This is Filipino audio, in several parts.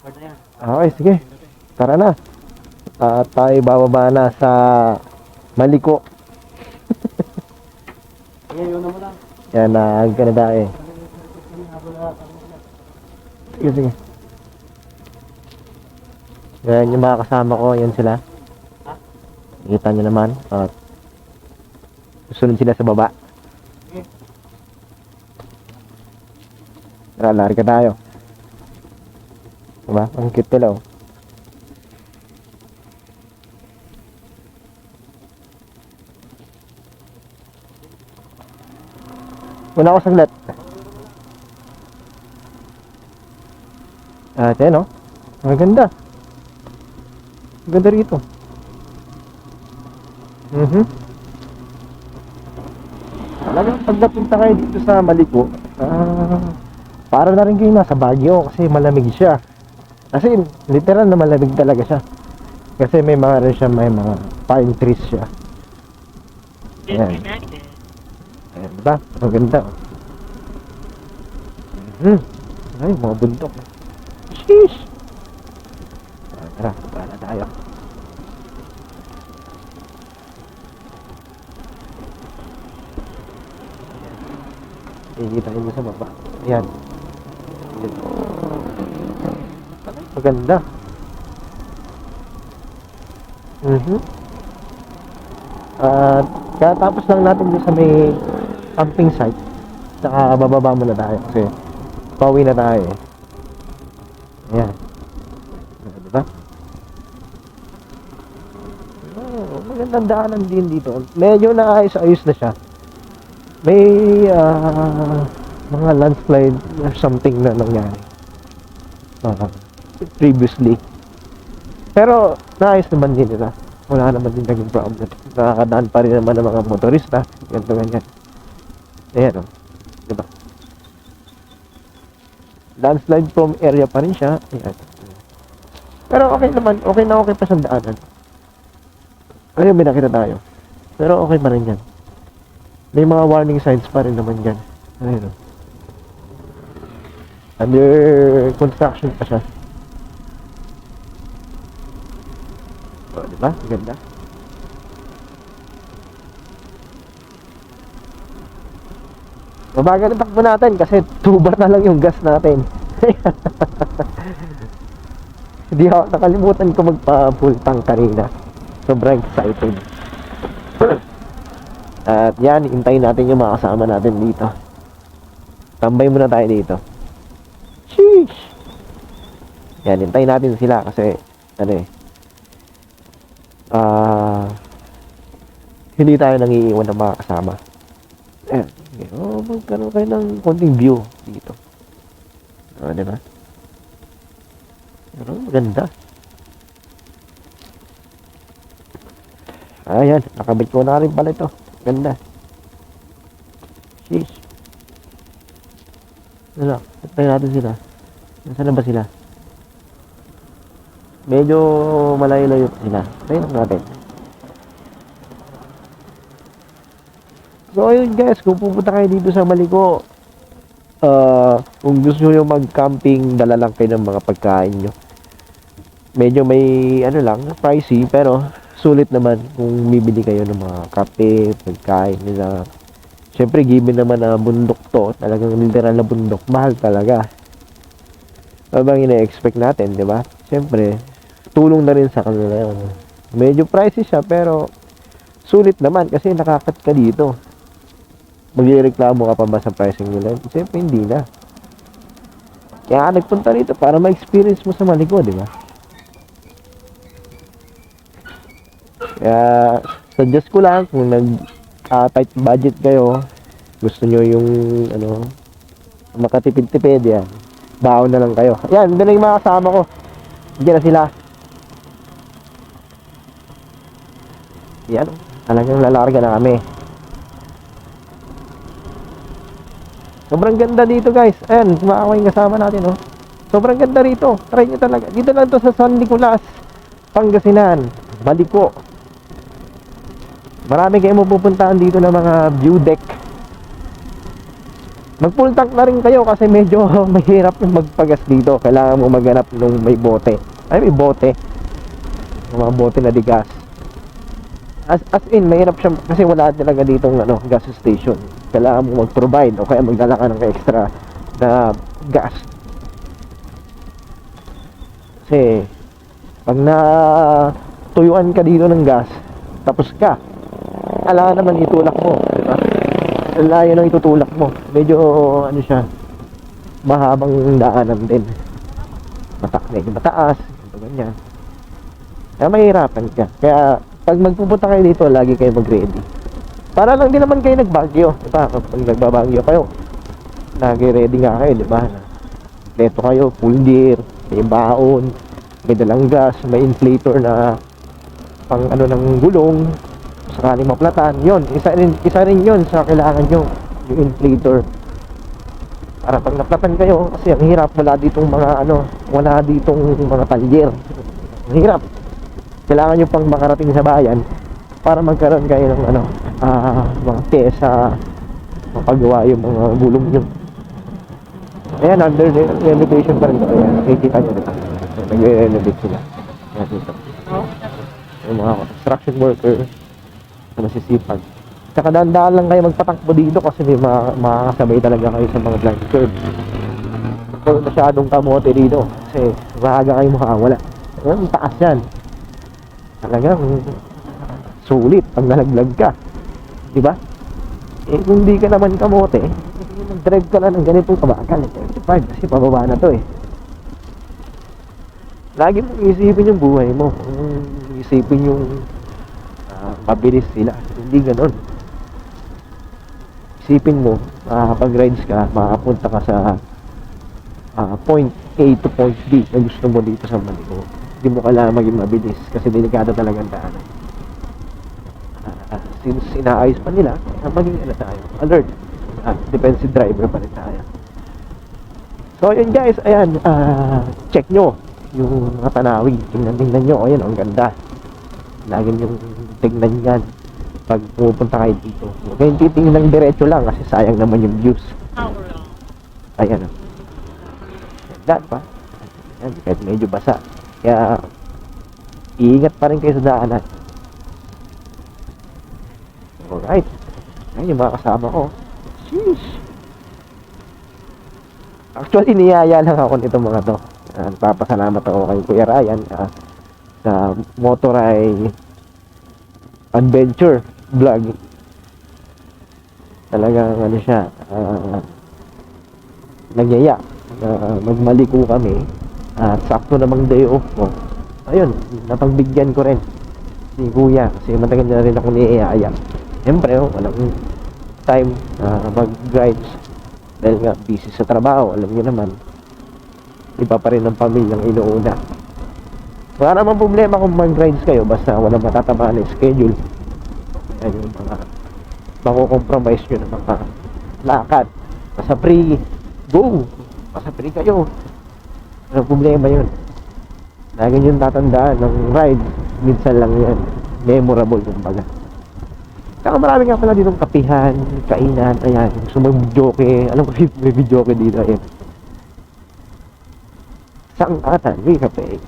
Okay, sige. Tara na. At tayo bababa na sa Maliko. Yan na ang Canada eh. Sige, sige. Yan yung mga kasama ko, yan sila. Nakita nyo naman. At susunod sila sa baba. Tara, lari ka tayo. Diba? Ang cute nila oh. Muna ako saglit. Yan oh. Ang ganda. Ang ganda rito. Talagang pag napunta kayo dito sa Maliko, para na rin kayo nasa Baguio kasi malamig siya. Kasi literal na malamig talaga siya. Kasi may mga rin siya, may mga pine trees siya. Ayan. Ayan, diba? Ang ganda. Ay, mga bundok. Sheesh! Tara, para tayo. Ikita nyo sa baba. Ayan. Maganda. At katapos lang natin doon sa may camping site. Saka bababa muna tayo kasi pauwi na tayo eh. Ayan. Diba? Magandang daanan din dito. Medyo naayos-ayos na siya. May mga landslide or something na nangyari previously. Pero naayos naman din nila. Wala naman din naging problem. Nakakadaan pa rin naman ng mga motorista. Ganito ganyan. Ayan o. Diba? Landslide from area pa rin siya. Ayan. Pero okay naman. Okay na okay pa siyang daanan. Ayun, may nakita tayo. Pero okay pa rin yan. May mga warning signs pa rin naman yan. Ayun o. Under construction pa siya. O, diba? Ganda. Mabagal ang takbo natin kasi 2 bar na lang yung gas natin. Hindi ako nakalimutan ko magpa-full tank kanina. Sobrang excited. At yan, hintayin natin yung mga kasama natin dito. Tambay muna tayo dito. Sheesh! Yan, hintayin natin sila kasi ano eh, hindi tayo nangiiwan ng mga kasama. Ayan, magkaroon kayo ng konting view dito. Diba? Pero maganda. Ayan, nakabit ko na rin pala ito. Ganda. Sheesh. Ano, tayo natin sila. Nasaan na ba sila? Medyo malayo-layo sila. Tayo natin. So ayun guys, kung pupunta kayo dito sa Maliko, kung gusto nyo mag-camping, dala lang kayo ng mga pagkain nyo. Medyo may ano lang, pricey, pero sulit naman kung bibili kayo ng mga kape, pagkain nila. Siyempre, given naman na bundok to, talagang literal na bundok, mahal talaga. Ano bang ina-expect natin, di ba? Siyempre, tulong na rin sa kanila yun. Medyo pricey siya, pero sulit naman kasi nakakat ka dito. Magreklamo ka pa ba sa pricing nila? Siyempre, hindi na. Kaya nagpunta rito para ma-experience mo sa Maliko, di ba? Kaya, suggest ko lang kung tight budget kayo, gusto nyo yung ano, makatipid-tipid yan, baon na lang kayo. Yan, doon na yung mga kasama ko. Diyan na sila. Yan, talagang lalarga na kami. Sobrang ganda dito guys. Ayan, mga yung kasama natin oh. Sobrang ganda rito. Try nyo talaga. Dito lang to sa San Nicolas, Pangasinan, Maliko. Marami kayong mapupuntahan dito ng mga view deck. Mag full tank na rin kayo kasi medyo mahirap yung magpagas dito. Kailangan mo maghanap nung may bote. Ay, may bote. Yung mga bote na di gas. As in, mahirap siya kasi wala talaga ditong gas station. Kailangan mo mag-provide o kaya magdala ka ng extra na gas. Kasi pag natuyuan ka dito ng gas, tapos ka, alangan naman itulak mo, diba? Layo nang itutulak mo. Medyo siya, mahabang daanan din. Medyo mataas, ganyan. Kaya mahirapan ka. Kaya pag magpupunta kayo dito, lagi kayo mag-ready. Para lang din naman kayo nagbagyo, diba? Pag nagbabagyo kayo, lagi ready nga kayo, diba? Leto kayo, full gear, may baon, may dalang gas, may inflator na pang ng gulong, sakaling maplatan. Yon, isa rin yon sa kailangan nyo, yung inflator. Para pag naplatan kayo, kasi ang hirap, wala ditong mga talyer. Ang hirap. Kailangan nyo pang makarating sa bayan para magkaroon kayo ng mga pyesa, mapagawa yung mga gulong nyo. Ayan, under renovation pa rin ito. Ayan, nakikita nyo dito. Nag-renovate sila. Ayan dito. Yung mga construction worker na masisipag. Tsaka dahan-dahan lang kayo magpatakbo dito kasi may makakasabay talaga kayo sa mga blind curve. Kung masyadong kamote dito kasi maaga kayo makawala. Ayan, taas yan. Talagang sulit pag nalaglag ka, di ba? Eh kung di ka naman kamote, mag-drive ka lang ng ganitong kabagal, 35 kasi pababa na to eh. Lagi mong isipin yung buhay mo, isipin yung mabilis sila, hindi ganon. Isipin mo, makakapag-rides ka, makakapunta ka sa point A to point B na gusto mo dito sa Manico. Hindi mo kailangan maging mabilis kasi delikado talaga ang daanan. Since inaayos pa nila, maging tayo, alert. Defensive driver pa rin tayo. So yun guys, ayan, check nyo yung mga tanawin. Tingnan nyo, ayan, ang ganda. Lagi yung tingnan yan pag pupunta kayo dito. Kaya titingnan diretso lang kasi sayang naman yung views. Ayan, ganda pa. Ayan, kahit medyo basa. Kaya iingat pa rin kayo sa daanan. Alright. Ayan yung mga kasama ko. Sheesh. Actually niyaya lang ako nito mga to. Nagpapasalamat ako kay Kuya Ryan sa Motoray Adventure Vlog. Talagang siya, nagyaya. Magmaliko kami. At sakto namang day off ko. Ayun, napagbigyan ko rin si Kuya kasi matagal na rin ako niiyaya. Siyempre, walang time mag-rides dahil nga busy sa trabaho. Alam niyo naman, iba pa rin ang pamilyang inuuna. Wala namang problema kung mag-rides kayo basta walang matatamaan na schedule. Yan yung mga mako-compromise nyo ng mga lakad. Basta free, go! Basta free kayo. Walang problema yun. Lagi yung tatandaan ng ride, minsan lang yan. Memorable yung baga. Saka marami nga pala ditong kapihan, kainan, ayan. Gusto mag-joke, alam ko may video dito, ayan. Sangkatan, may kape.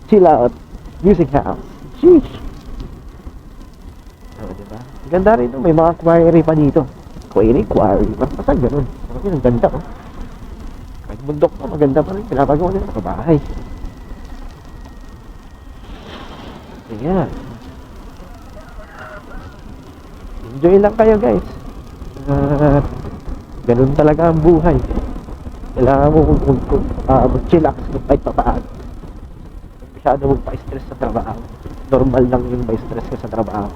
Chill out, music house. Sheesh! Diba? Ganda rin ito, may mga quarry pa dito. Quarry. Basta ganun. Ang ganda, oh. Kahit bundok pa, maganda pa rin. Pinapagawa nila sa bahay. Ayan. Enjoy lang kayo guys. Ganun talaga ang buhay. Kailangan mo mag-chillax kahit papaano. Masyado magpa-stress sa trabaho. Normal lang yung ma-stress ka sa trabaho.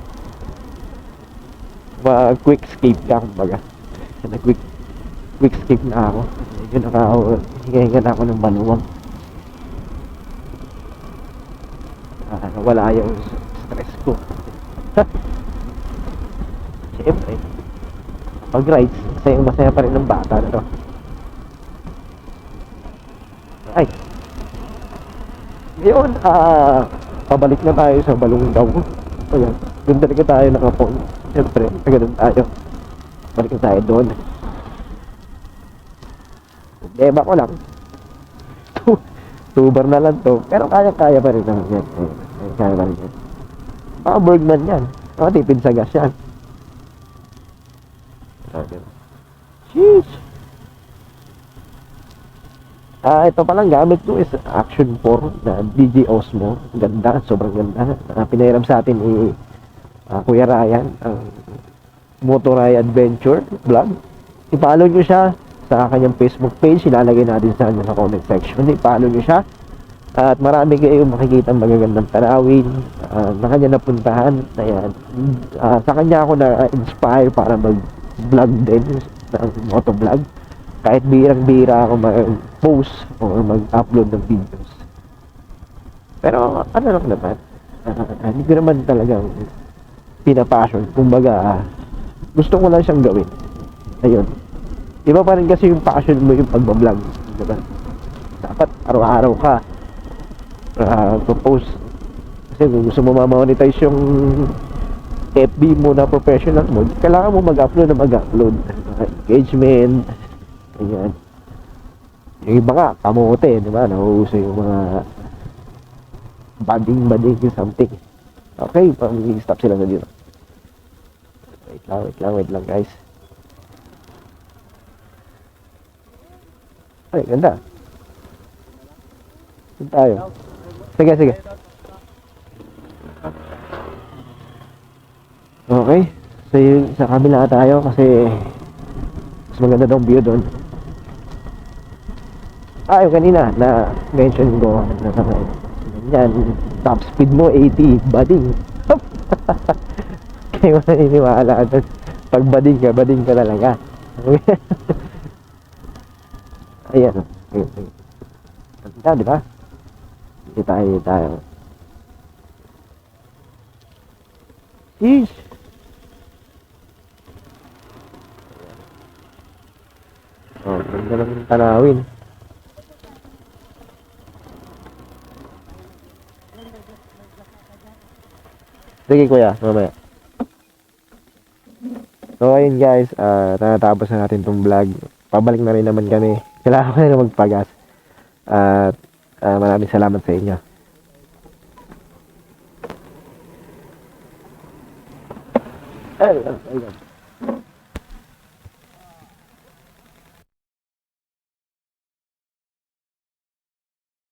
Quick escape ka kumbaga. Quick escape na ako. Medyo hinga na ako ng maluwang. Wala yung stress ko. Siyempre, pag rides, masaya pa rin ng bata na to. Ay, ngayon, pabalik na tayo sa Balongaw. Ayan, doon talaga tayo nakapon. Siyempre, ganun tayo. Balik na tayo doon. Eba ko lang. Tuber na lang to. Pero kaya-kaya pa rin naman yan. Kaya pa rin yan. Baka Bergman yan. Baka tipid sa gas yan. Sheesh. Ito palang gamit ko is Action 4 na DJ Osmo. Ganda, sobrang ganda. Pinahiram sa atin Kuya Ryan, ang Motoray Adventure vlog. I-follow nyo siya sa kanyang Facebook page. Ilalagay natin sa comment section. I-follow nyo siya. At marami kayong makikita magagandang tanawin na kanya napuntahan. Ayan. Sa kanya ako na-inspire para mag-vlog din ng motovlog. Kahit birang-bira ako mag-post o mag-upload ng videos. Pero ano lang naman, hindi ko naman talagang pinapassion. Kumbaga, gusto ko lang siyang gawin. Ayun. Iba pa rin kasi yung passion mo yung pagbablog. Diba? Dapat araw-araw ka post. Kasi kung gusto mo ma-monetize yung FB mo na professional mo, kailangan mo mag-upload na mag-upload. Engagement. Ayan. Yung iba nga, kamote, di ba? Nauuso yung mga bading yung something. Okay, stop sila na dito. Wait lang guys. Ay, ganda. Saan tayo? Sige. Okay. So sa kabila tayo kasi mas maganda daw view doon. Yung kanina na mention ko na yan, top speed mo 80, bading. Kaya mo naniniwala doon. Pag bading ka talaga. Ayan. Ganda, di ba? Hindi tayo. Sheesh. Ganda ng tanawin. Sige kuya, mamaya. So ayun guys, natapos na natin tong vlog. Pabalik na rin naman kami. Kailangan ko na magpagas. At maraming salamat sa inyo. Ayun.